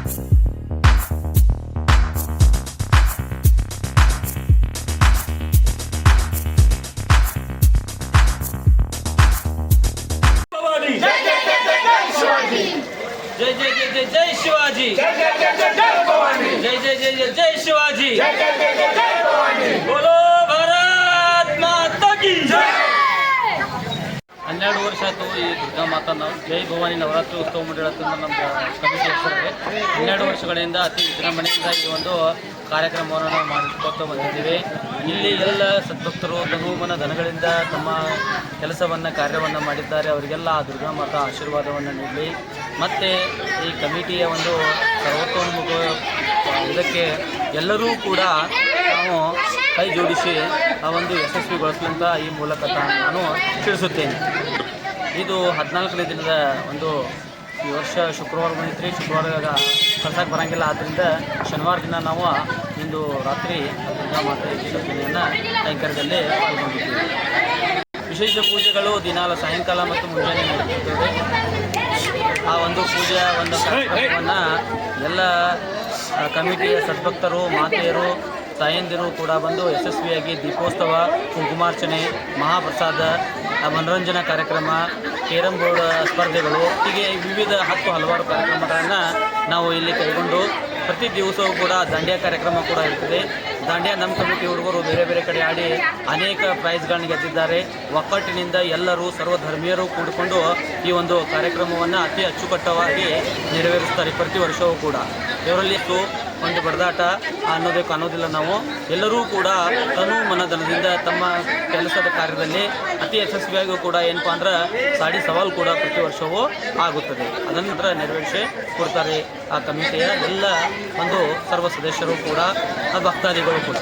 जय जय जय जय जय शिवाजी, जय जय जय जय जय भवानी, जय जय जय जय जय शिवाजी, जय जय जय जय जय भवानी, बोलो भारत माता की जय। 12 ವರ್ಷ ಆಯಿತು ಈ ದುರ್ಗಾ ಮಾತಾ ನಾವು ಜೈ ಭವಾನಿ ನವರಾತ್ರಿ ಉತ್ಸವ ಮಂಡಳದಿಂದ ನಮ್ಮ ಕಮಿಟಿ ಹೆಸರಿಗೆ 12 ವರ್ಷಗಳಿಂದ ಅತಿ ವಿಜೃಂಭಣೆಯಿಂದ ಈ ಒಂದು ಕಾರ್ಯಕ್ರಮವನ್ನು ನಾವು ಮಾಡಿಕೊಳ್ತಾ ಬಂದಿದ್ದೀವಿ. ಇಲ್ಲಿ ಎಲ್ಲ ಸದ್ಭಕ್ತರು ತನುಮನ ಧನಗಳಿಂದ ತಮ್ಮ ಕೆಲಸವನ್ನು ಕಾರ್ಯವನ್ನು ಮಾಡಿದ್ದಾರೆ. ಅವರಿಗೆಲ್ಲ ಆ ದುರ್ಗಾ ಮಾತಾ ಆಶೀರ್ವಾದವನ್ನು ನೀಡಲಿ. ಮತ್ತು ಈ ಕಮಿಟಿಯ ಒಂದು ಸರ್ವತೋನ್ಮುಖ ಇದಕ್ಕೆ ಎಲ್ಲರೂ ಕೂಡ ನಾವು ಕೈ ಜೋಡಿಸಿ ಆ ಒಂದು ಯಶಸ್ವಿಗೊಳಿಸಲಂತ ಈ ಮೂಲಕ ನಾನು ತಿಳಿಸುತ್ತೇನೆ. ಇದು 14ನೇ ದಿನದ ಒಂದು ಈ ವರ್ಷ ಶುಕ್ರವಾರ ಬಂದಿತ್ತು. ಶುಕ್ರವಾರ ಕಳ್ಸಕ್ಕೆ ಬರೋಂಗಿಲ್ಲ, ಆದ್ದರಿಂದ ಶನಿವಾರ ದಿನ ನಾವು ಇಂದು ರಾತ್ರಿ ದುರ್ಗಾ ಮಾತೆ ವಿಸರ್ಜನೆಯನ್ನು ಕೈಂಕರ್ಯದಲ್ಲಿ ಪಾಲ್ಗೊಂಡಿದ್ದೀವಿ. ವಿಶೇಷ ಪೂಜೆಗಳು ದಿನಾಲ ಸಾಯಂಕಾಲ ಮತ್ತು ಮುಂಜಾನೆ ನಡೆಯುತ್ತವೆ. ಆ ಒಂದು ಪೂಜೆಯ ಒಂದು ಕಾರ್ಯಕ್ರಮವನ್ನು ಎಲ್ಲ ಕಮಿಟಿಯ ಸದ್ಭಕ್ತರು, ಮಾತೆಯರು, ತಾಯಂದಿರು ಕೂಡ ಬಂದು ಯಶಸ್ವಿಯಾಗಿ ದೀಪೋತ್ಸವ, ಕುಂಕುಮಾರ್ಚನೆ, ಮಹಾಪ್ರಸಾದ, ಮನೋರಂಜನಾ ಕಾರ್ಯಕ್ರಮ, ಕೇರಂ ಬೋರ್ಡ್ ಸ್ಪರ್ಧೆಗಳು, ಹೀಗೆ ವಿವಿಧ ಹಲವಾರು ಕಾರ್ಯಕ್ರಮಗಳನ್ನು ನಾವು ಇಲ್ಲಿ ಕೈಗೊಂಡು ಪ್ರತಿ ದಿವಸವೂ ಕೂಡ ದಾಂಡಿಯಾ ಕಾರ್ಯಕ್ರಮ ಕೂಡ ಇರ್ತದೆ. ದಾಂಡಿಯಾ ನಮ್ಮ ಕಮಿಟಿ ಹುಡುಗರು ಬೇರೆ ಬೇರೆ ಕಡೆ ಆಡಿ ಅನೇಕ ಪ್ರೈಸ್ಗಳನ್ನು ಗೆದ್ದಿದ್ದಾರೆ. ಒಕ್ಕಟ್ಟಿನಿಂದ ಎಲ್ಲರೂ ಸರ್ವಧರ್ಮೀಯರು ಕೂಡಿಕೊಂಡು ಈ ಒಂದು ಕಾರ್ಯಕ್ರಮವನ್ನು ಅತಿ ಅಚ್ಚುಕಟ್ಟವಾಗಿ ನೆರವೇರಿಸ್ತಾರೆ ಪ್ರತಿ ವರ್ಷವೂ ಕೂಡ. ಇವರಲ್ಲಿ ಒಂದು ಬಡದಾಟ ಅನ್ನೋದಿಲ್ಲ. ನಾವು ಎಲ್ಲರೂ ಕೂಡ ತನು ಮನಧನದಿಂದ ತಮ್ಮ ಕೆಲಸದ ಕಾರ್ಯದಲ್ಲಿ ಅತಿ ಯಶಸ್ವಿಯಾಗೂ ಕೂಡ ಏನಪ್ಪ ಅಂದ್ರೆ ಸಾಡಿ ಸವಾಲು ಕೂಡ ಪ್ರತಿ ವರ್ಷವೂ ಆಗುತ್ತದೆ. ಅದರ ನಂತರ ನೆರವೇರಿಸಿ ಕೊಡ್ತಾರೆ ಆ ಕಮಿಟಿಯ ಎಲ್ಲ ಒಂದು ಸರ್ವ ಸದಸ್ಯರು ಕೂಡ, ಭಕ್ತಾದಿಗಳು ಕೂಡ.